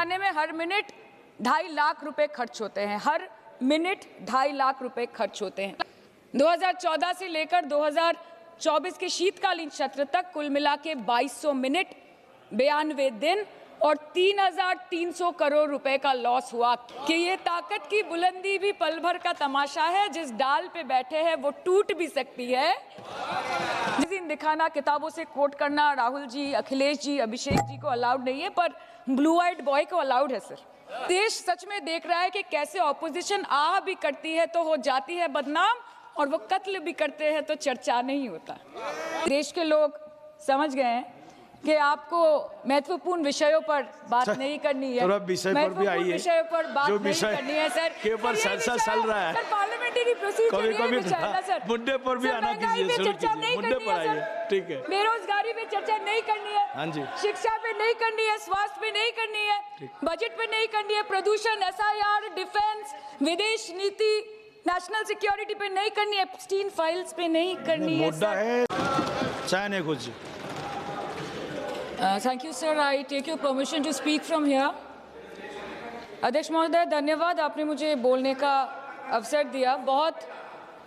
बनाने में हर मिनट 2.5 लाख रुपए खर्च होते हैं, हर मिनट 2.5 लाख रुपए खर्च होते हैं। 2014 से लेकर 2024 के शीतकालीन सत्र तक कुल मिला के 2200 मिनट, 92 दिन और 3,300 करोड़ रुपए का लॉस हुआ। कि ये ताकत की बुलंदी भी पल भर का तमाशा है, जिस डाल पे बैठे हैं वो टूट भी सकती है। दिन दिखाना, किताबों से कोट करना राहुल जी, अखिलेश जी, अभिषेक जी को अलाउड नहीं है, पर ब्लू आइड बॉय को अलाउड है सर। देश सच में देख रहा है कि कैसे ऑपोजिशन आह भी करती है तो हो जाती है बदनाम, और वो कत्ल भी करते हैं तो चर्चा नहीं होता। देश के लोग समझ गए हैं कि आपको महत्वपूर्ण विषयों पर बात नहीं करनी है, महत्वपूर्ण विषयों पर बात नहीं करनी है सर, के ऊपर चर्चा चल रहा है सर, पार्लियामेंटरी प्रोसीजर कभी मुद्दे पर भी आना कीजिए, चर्चा नहीं करनी है सर, ठीक है। बेरोजगारी पे चर्चा नहीं करनी है, हाँ जी, शिक्षा पे नहीं करनी है, स्वास्थ्य पे नहीं करनी है, बजट पे नहीं करनी है, प्रदूषण, SIR, डिफेंस, विदेश नीति, नेशनल सिक्योरिटी पे नहीं करनी है, एप्स्टीन फाइल्स पे नहीं करनी है। मुद्दा है चाहे नहीं कुछ। Thank you, sir. I take your permission to speak from here. अध्यक्ष महोदय, धन्यवाद, आपने मुझे बोलने का अवसर दिया। बहुत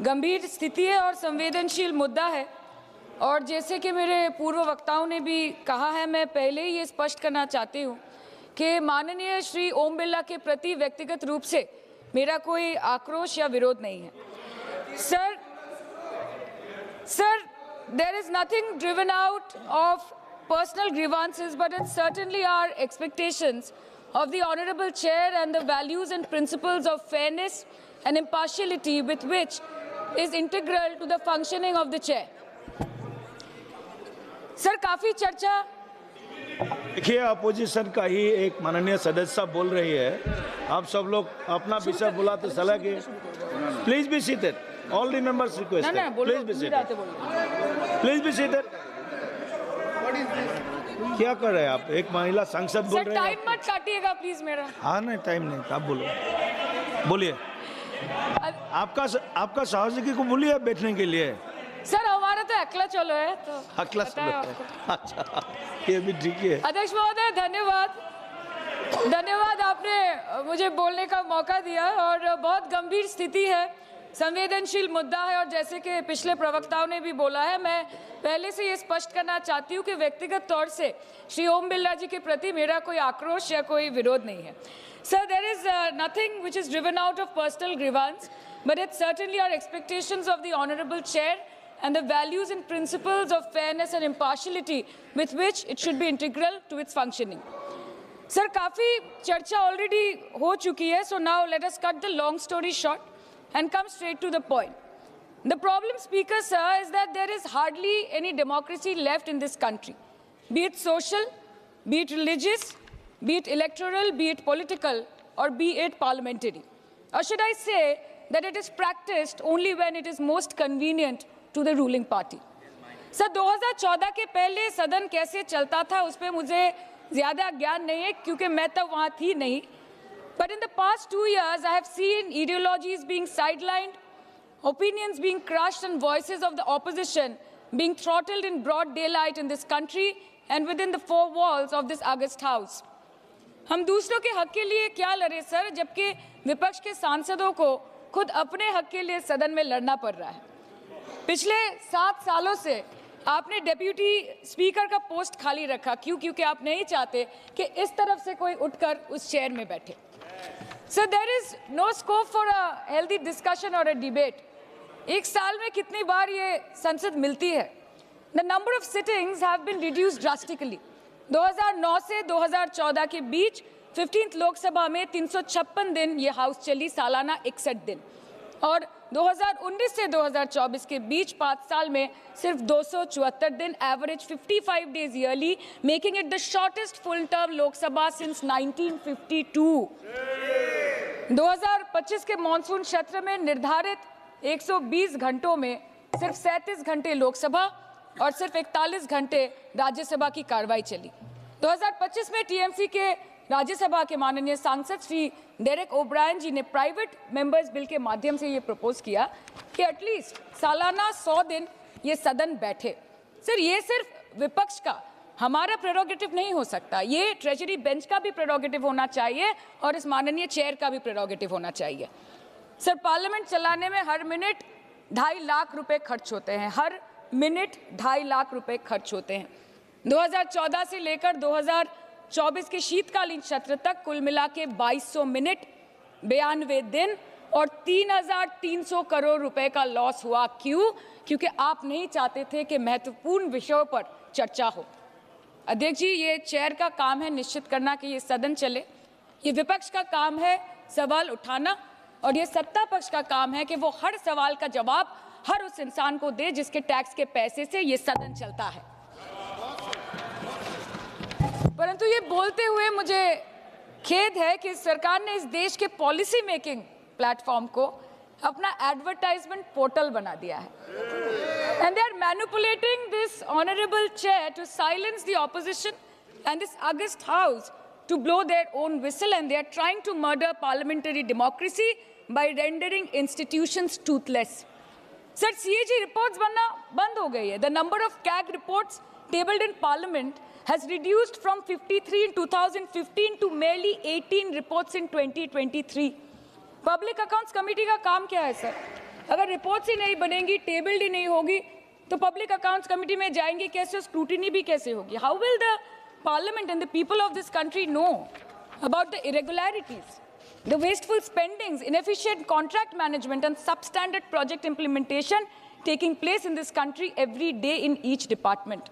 गंभीर स्थिति है और संवेदनशील मुद्दा है, और जैसे कि मेरे पूर्व वक्ताओं ने भी कहा है, मैं पहले ही ये स्पष्ट करना चाहती हूँ कि माननीय श्री ओम बिरला के प्रति व्यक्तिगत रूप से मेरा कोई आक्रोश या विरोध नहीं है। Sir, there is nothing driven out of personal grievances, but it's certainly our expectations of the Honorable Chair and the values and principles of fairness and impartiality with which is integral to the functioning of the Chair. Sir, काफी चर्चा। देखिए, opposition का ही एक माननीय सदस्य बोल रही है, आप सब लोग अपना विषय बुलाते चला गए। Please be seated, all the members request, please be seated, please be seated. क्या कर रहे हैं आप? एक महिला सांसद बोल रहे हैं। टाइम मत काटिएगा प्लीज मेरा। हाँ, नहीं टाइम नहीं, आप बोलो, बोलिए। आपका सहयोगी को बोलिए बैठने के लिए। सर, हमारा तो अकेला चलो है, तो अकेला चलो है। अच्छा, ये भी ठीक है। अध्यक्ष महोदय, धन्यवाद, आपने मुझे बोलने का मौका दिया, और बहुत गंभीर स्थिति है, संवेदनशील मुद्दा है, और जैसे कि पिछले प्रवक्ताओं ने भी बोला है, मैं पहले से ये स्पष्ट करना चाहती हूँ कि व्यक्तिगत तौर से श्री ओम बिरला जी के प्रति मेरा कोई आक्रोश या कोई विरोध नहीं है। Sir, there is nothing which is driven out of personal grievance, but it's certainly our expectations of the honourable chair and the values and principles of fairness and impartiality with which it should be integral to its functioning. Sir, काफी चर्चा already हो चुकी है, so now let us cut the long story short and come straight to the point. The problem, Speaker sir, is that there is hardly any democracy left in this country, be it social, be it religious, be it electoral, be it political, or be it parliamentary. Or should I say that it is practiced only when it is most convenient to the ruling party. Sir, 2014 के पहले सदन कैसे चलता था उस पर मुझे ज़्यादा ज्ञान नहीं है, क्योंकि मैं तब वहाँ थी नहीं। But in the past 2 years, I have seen ideologies being sidelined, opinions being crushed, and voices of the opposition being throttled in broad daylight in this country and within the four walls of this august house. हम दूसरों के हक के लिए क्या लड़े sir, जबकि विपक्ष के सांसदों को खुद अपने हक के लिए सदन में लड़ना पड़ रहा है। पिछले 7 सालों से आपने डेप्यूटी स्पीकर का पोस्ट खाली रखा, क्यों? क्योंकि आप नहीं चाहते कि इस तरफ से कोई उठकर उस चेयर में बैठे। Sir, there is no scope for a healthy discussion और अ डिबेट। एक साल में कितनी बार ये संसद मिलती है? The number of sittings have been reduced drastically. 2009 से 2014 के बीच 15th लोकसभा में 356 दिन ये हाउस चली, सालाना 61 दिन, और 2019 से 2024 के बीच 5 साल में सिर्फ 274 दिन, average 55 days yearly, making it the shortest full term Lok Sabha since 1952। 2025 के मॉनसून सत्र में निर्धारित 120 घंटों में सिर्फ 37 घंटे लोकसभा और सिर्फ 41 घंटे राज्यसभा की कार्रवाई चली। 2025 में टीएमसी के राज्यसभा के माननीय सांसद श्री डेरेक ओब्रायन जी ने प्राइवेट मेंबर्स बिल के माध्यम से ये प्रपोज किया कि एटलीस्ट सालाना 100 दिन ये सदन बैठे। सर, ये सिर्फ विपक्ष का हमारा प्रेरोगेटिव नहीं हो सकता, ये ट्रेजरी बेंच का भी प्रेरोगेटिव होना चाहिए और इस माननीय चेयर का भी प्रेरोगेटिव होना चाहिए। सर, पार्लियामेंट चलाने में हर मिनट 2.5 लाख रुपए खर्च होते हैं, हर मिनट 2.5 लाख रुपए खर्च होते हैं। 2014 से लेकर 2024 के शीतकालीन सत्र तक कुल मिला के 2200 मिनट, 92 दिन और 3,300 करोड़ रुपए का लॉस हुआ। क्यों? क्योंकि आप नहीं चाहते थे कि महत्वपूर्ण विषयों पर चर्चा हो। अध्यक्ष जी, ये चेयर का काम है निश्चित करना कि ये सदन चले, ये विपक्ष का काम है सवाल उठाना, और ये सत्ता पक्ष का काम है कि वो हर सवाल का जवाब हर उस इंसान को दे जिसके टैक्स के पैसे से ये सदन चलता है। परंतु ये बोलते हुए मुझे खेद है कि सरकार ने इस देश के पॉलिसी मेकिंग प्लेटफॉर्म को अपना एडवर्टाइजमेंट पोर्टल बना दिया है। And they are manipulating this honourable chair to silence the opposition and this august house to blow their own whistle, and they are trying to murder parliamentary democracy by rendering institutions toothless. Sir, CAG reports बनना बंद हो गई है. The number of CAG reports tabled in Parliament has reduced from 53 in 2015 to merely 18 reports in 2023. Public Accounts Committee का काम क्या है sir? अगर रिपोर्ट्स ही नहीं बनेंगी, टेबल्ड ही नहीं होगी, तो पब्लिक अकाउंट्स कमेटी में जाएंगे कैसे, स्क्रूटिनी भी कैसे होगी? How will the Parliament and the people of this country know about the irregularities, the wasteful spendings, inefficient contract management and substandard project implementation taking place in this country every day in each department?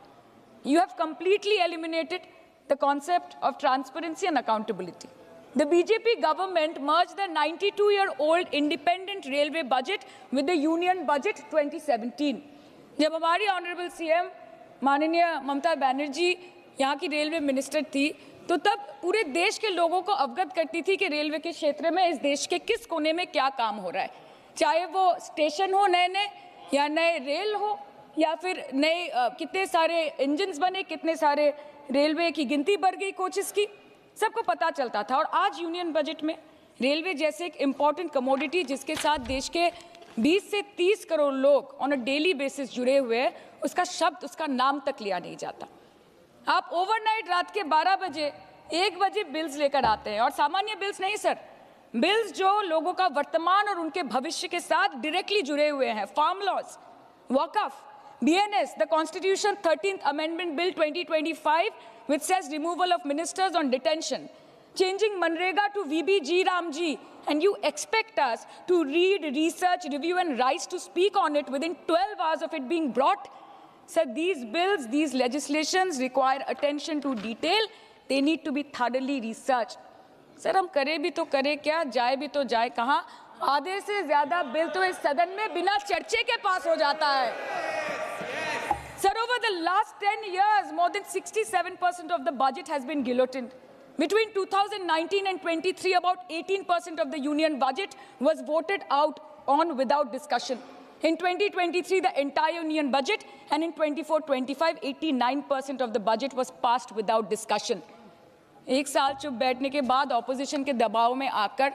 You have completely eliminated the concept of transparency and accountability. The BJP government merged the 92-year-old independent railway budget with the union budget 2017. जब हमारी honourable CM माननीय ममता बनर्जी यहाँ की railway minister थी, तो तब पूरे देश के लोगों को अवगत करती थी कि रेलवे के क्षेत्र में इस देश के किस कोने में क्या काम हो रहा है, चाहे वो स्टेशन हो नए नए या नए रेल हो या फिर नए कितने सारे इंजन्स बने, कितने सारे रेलवे की गिनती बढ़ गई, कोचेस की, सबको पता चलता था। और आज यूनियन बजट में रेलवे जैसे एक इम्पॉर्टेंट कमोडिटी जिसके साथ देश के 20 से 30 करोड़ लोग ऑन अ डेली बेसिस जुड़े हुए हैं, उसका शब्द, उसका नाम तक लिया नहीं जाता। आप ओवरनाइट रात के 12 बजे 1 बजे बिल्स लेकर आते हैं, और सामान्य बिल्स नहीं सर, बिल्स जो लोगों का वर्तमान और उनके भविष्य के साथ डायरेक्टली जुड़े हुए हैं। फार्म लॉज, वक़फ़, BNS, the Constitution 13th Amendment Bill 2025, which says removal of ministers on detention, changing Manrega to VBG Ramji, and you expect us to read, research, review and rise to speak on it within 12 hours of it being brought? Sir, these bills, these legislations require attention to detail. They need to be thoroughly researched. Sir, हम करें भी तो करें क्या, जाए भी तो जाए कहाँ? आधे से ज़्यादा बिल तो इस सदन में बिना चर्चे के पास हो जाता है। Sir, over the last 10 years, more than 67% of the budget has been guillotined. Between 2019 and 23, about 18% of the union budget was voted out on without discussion. In 2023, the entire union budget, and in 24-25, 89% of the budget was passed without discussion. एक साल चुप बैठने के बाद opposition के दबाव में आकर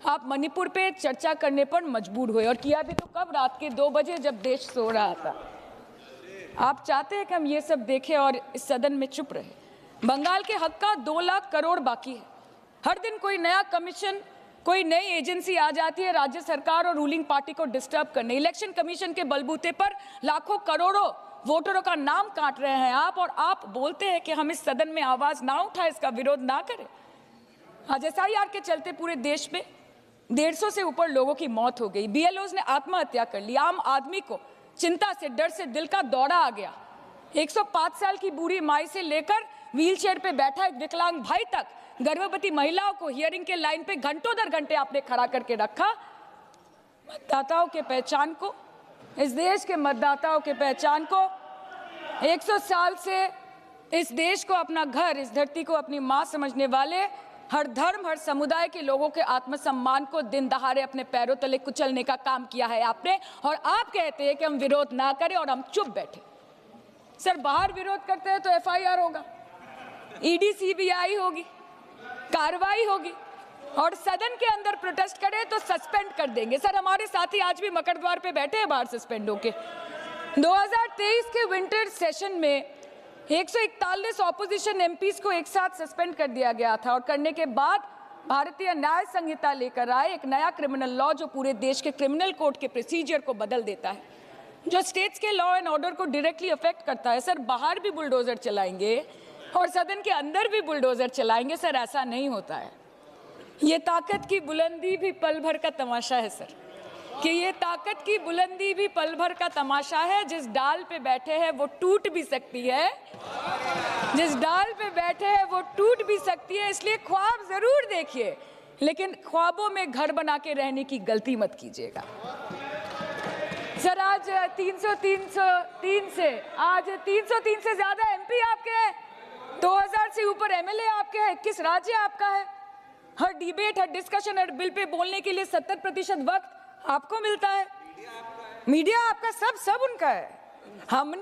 आप मणिपुर पे चर्चा करने पर मजबूर हुए, और किया भी तो कब, रात के 2 बजे जब देश सो रहा था। आप चाहते हैं कि हम ये सब देखें और इस सदन में चुप रहे। बंगाल के हक का 2 लाख करोड़ बाकी है। हर दिन कोई नया कमीशन, कोई नई एजेंसी आ जाती है राज्य सरकार और रूलिंग पार्टी को डिस्टर्ब करने। इलेक्शन कमीशन के बलबूते पर लाखों करोड़ों वोटरों का नाम काट रहे हैं आप, और आप बोलते हैं कि हम इस सदन में आवाज ना उठाएं, इसका विरोध ना करें। आज SIR के चलते पूरे देश में 150 से ऊपर लोगों की मौत हो गई। BLOs ने आत्महत्या कर ली। आम आदमी को चिंता से, डर से दिल का दौरा आ गया। 105 साल की बूढ़ी माई से लेकर व्हीलचेयर पे बैठा एक विकलांग भाई तक, गर्भवती महिलाओं को हियरिंग के लाइन पे घंटों दर घंटे आपने खड़ा करके रखा। मतदाताओं के पहचान को, इस देश के मतदाताओं के पहचान को, 100 साल से इस देश को अपना घर, इस धरती को अपनी माँ समझने वाले हर धर्म, हर समुदाय के लोगों के आत्मसम्मान को दिन दहाड़े अपने पैरों तले कुचलने का काम किया है आपने, और आप कहते हैं कि हम विरोध ना करें और हम चुप बैठे। सर, बाहर विरोध करते हैं तो FIR होगा, ED CBI होगी, कार्रवाई होगी, और सदन के अंदर प्रोटेस्ट करें तो सस्पेंड कर देंगे। सर, हमारे साथी आज भी मकर द्वार पे बैठे हैं बाहर सस्पेंड होके। 2023 के विंटर सेशन में 141 ऑपोजिशन एमपीज को एक साथ सस्पेंड कर दिया गया था और करने के बाद भारतीय न्याय संहिता लेकर आए एक नया क्रिमिनल लॉ जो पूरे देश के क्रिमिनल कोड के प्रोसीजर को बदल देता है, जो स्टेट्स के लॉ एंड ऑर्डर को डायरेक्टली अफेक्ट करता है। सर, बाहर भी बुलडोजर चलाएंगे और सदन के अंदर भी बुलडोजर चलाएंगे। सर, ऐसा नहीं होता है। ये ताकत की बुलंदी भी पल भर का तमाशा है सर, कि ये ताकत की बुलंदी भी पल भर का तमाशा है। जिस डाल पे बैठे हैं वो टूट भी सकती है, जिस डाल पे बैठे हैं वो टूट भी सकती है। इसलिए ख्वाब जरूर देखिए, लेकिन ख्वाबों में घर बना के रहने की गलती मत कीजिएगा। सर, आज 303 से ज्यादा एमपी आपके हैं, 2000 से ऊपर एमएलए आपके हैं, 21 राज्य आपका है। हर डिबेट, हर डिस्कशन, हर बिल पे बोलने के लिए 70% वक्त आपको मिलता है। मीडिया आपका, सब उनका है। हम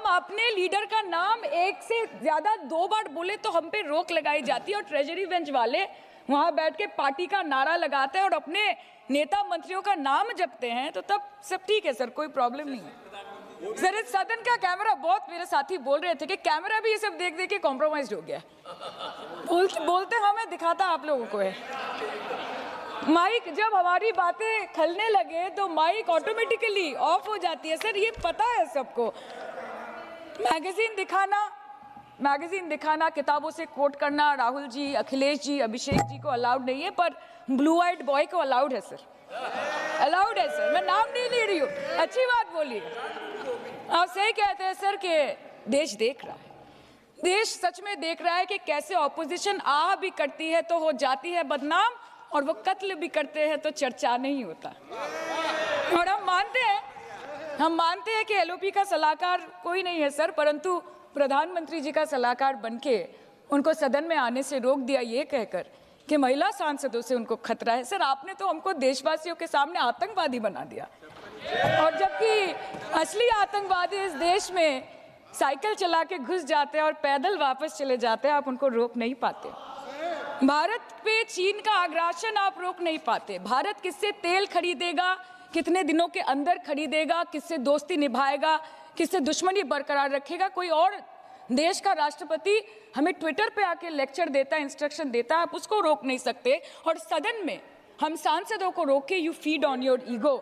अपने लीडर का नाम एक से ज्यादा 2 बार बोले तो हम पे रोक लगाई जाती है और ट्रेजरी बेंच वाले वहां बैठ के पार्टी का नारा लगाते हैं और अपने नेता मंत्रियों का नाम जपते हैं, तो तब सब ठीक है सर, कोई प्रॉब्लम नहीं है। सर, इस सदन का कैमरा, बहुत मेरे साथी बोल रहे थे कि कैमरा भी ये सब देख देख के कॉम्प्रोमाइज हो गया। बोलते हमें दिखाता आप लोगों को है। माइक जब हमारी बातें खलने लगे तो माइक ऑटोमेटिकली ऑफ हो जाती है। सर, ये पता है सबको। मैगजीन दिखाना, किताबों से कोट करना राहुल जी, अखिलेश जी, अभिषेक जी को अलाउड नहीं है, पर ब्लू आइड बॉय को अलाउड है सर, अलाउड है सर। मैं नाम नहीं ले रही हूँ, अच्छी बात बोलिए। आप सही कहते हैं सर कि देश देख रहा है, देश सच में देख रहा है कि कैसे ऑपोजिशन आ भी करती है तो हो जाती है बदनाम, और वो कत्ल भी करते हैं तो चर्चा नहीं होता। और हम मानते हैं कि एलओपी का सलाहकार कोई नहीं है सर, परंतु प्रधानमंत्री जी का सलाहकार बनके उनको सदन में आने से रोक दिया ये कहकर कि महिला सांसदों से उनको खतरा है। सर, आपने तो हमको देशवासियों के सामने आतंकवादी बना दिया, और जबकि असली आतंकवादी इस देश में साइकिल चला के घुस जाते हैं और पैदल वापस चले जाते हैं, आप उनको रोक नहीं पाते। भारत पे चीन का आग्रासन आप रोक नहीं पाते। भारत किससे तेल खरीदेगा, कितने दिनों के अंदर खरीदेगा, किससे दोस्ती निभाएगा, किससे दुश्मनी बरकरार रखेगा, कोई और देश का राष्ट्रपति हमें ट्विटर पे आके लेक्चर देता है, इंस्ट्रक्शन देता है, आप उसको रोक नहीं सकते। और सदन में हम सांसदों को रोके, you feed on your ego.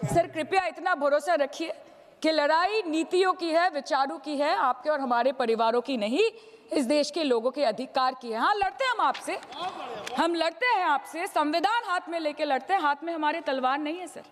Sir, कृपया इतना भरोसा रखिए कि लड़ाई नीतियों की है, विचारों की है, आपके और हमारे परिवारों की नहीं, इस देश के लोगों के अधिकार की है। हाँ, लड़ते हैं हम आपसे, हम लड़ते हैं आपसे, संविधान हाथ में लेके लड़ते हैं, हाथ में हमारे तलवार नहीं है सर।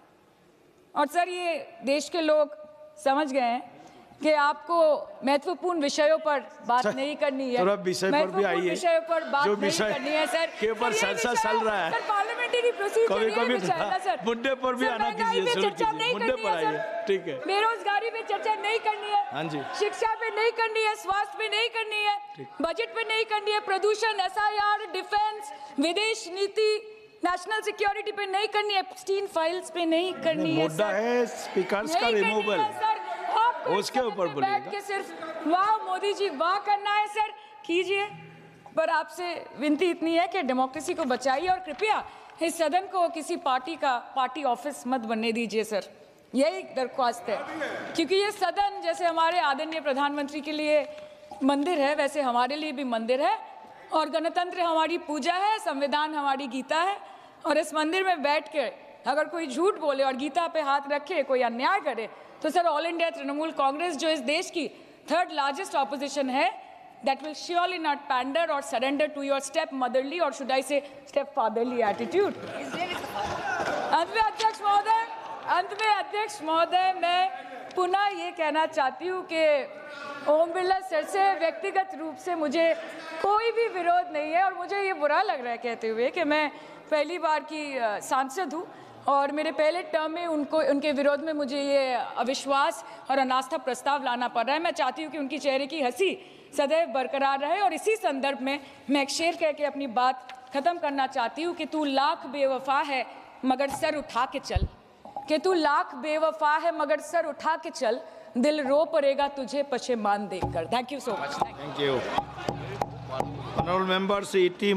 और सर, ये देश के लोग समझ गए हैं कि आपको महत्वपूर्ण विषयों पर बात नहीं करनी है, विषय पर भी आइए, विषयों पर बात नहीं करनी है सर, के ऊपर चर्चा चल रहा है। सर, पार्लियामेंटरी प्रोसीजर कभी सर, मुद्दे पर भी आना कीजिए, चर्चा नहीं करनी है सर, ठीक है। बेरोजगारी पे चर्चा नहीं करनी है, हाँ जी, शिक्षा पे नहीं करनी है, स्वास्थ्य पे नहीं करनी है, बजट पे नहीं करनी है, प्रदूषण, SIR, डिफेंस, विदेश नीति, नेशनल सिक्योरिटी पे नहीं करनी है, एप्स्टीन फाइल्स पे नहीं करनी है। मुद्दा है स्पीकर्स का रिमूवल, उसके ऊपर बैठ के सिर्फ वाह मोदी जी वाह करना है सर, कीजिए। पर आपसे विनती इतनी है कि डेमोक्रेसी को बचाइए और कृपया इस सदन को किसी पार्टी ऑफिस मत बनने दीजिए सर, यही दरख्वास्त है। क्योंकि ये सदन जैसे हमारे आदरणीय प्रधानमंत्री के लिए मंदिर है, वैसे हमारे लिए भी मंदिर है, और गणतंत्र हमारी पूजा है, संविधान हमारी गीता है। और इस मंदिर में बैठ के अगर कोई झूठ बोले और गीता पे हाथ रखे, कोई अन्याय करे, तो sir, all India Trinamool Congress जो इस देश की 3rd लार्जेस्ट ऑपोजिशन है, that will surely not pander or surrender to your step motherly, or should I say step fatherly attitude. अंत में अध्यक्ष महोदय, मैं पुनः ये कहना चाहती हूँ कि ओम बिरला सर से व्यक्तिगत रूप से मुझे कोई भी विरोध नहीं है, और मुझे ये बुरा लग रहा है कहते हुए कि मैं पहली बार की सांसद हूँ और मेरे पहले टर्म में उनके विरोध में मुझे ये अविश्वास और अनास्था प्रस्ताव लाना पड़ रहा है। मैं चाहती हूँ कि उनकी चेहरे की हंसी सदैव बरकरार रहे, और इसी संदर्भ में मैं एक शेर कह के अपनी बात खत्म करना चाहती हूँ कि तू लाख बेवफा है मगर सर उठा के चल, कि तू लाख बेवफा है मगर सर उठा के चल, दिल रो पड़ेगा तुझे पशेमान देखकर। Thank you so much. Thank you. Honourable members, E.T.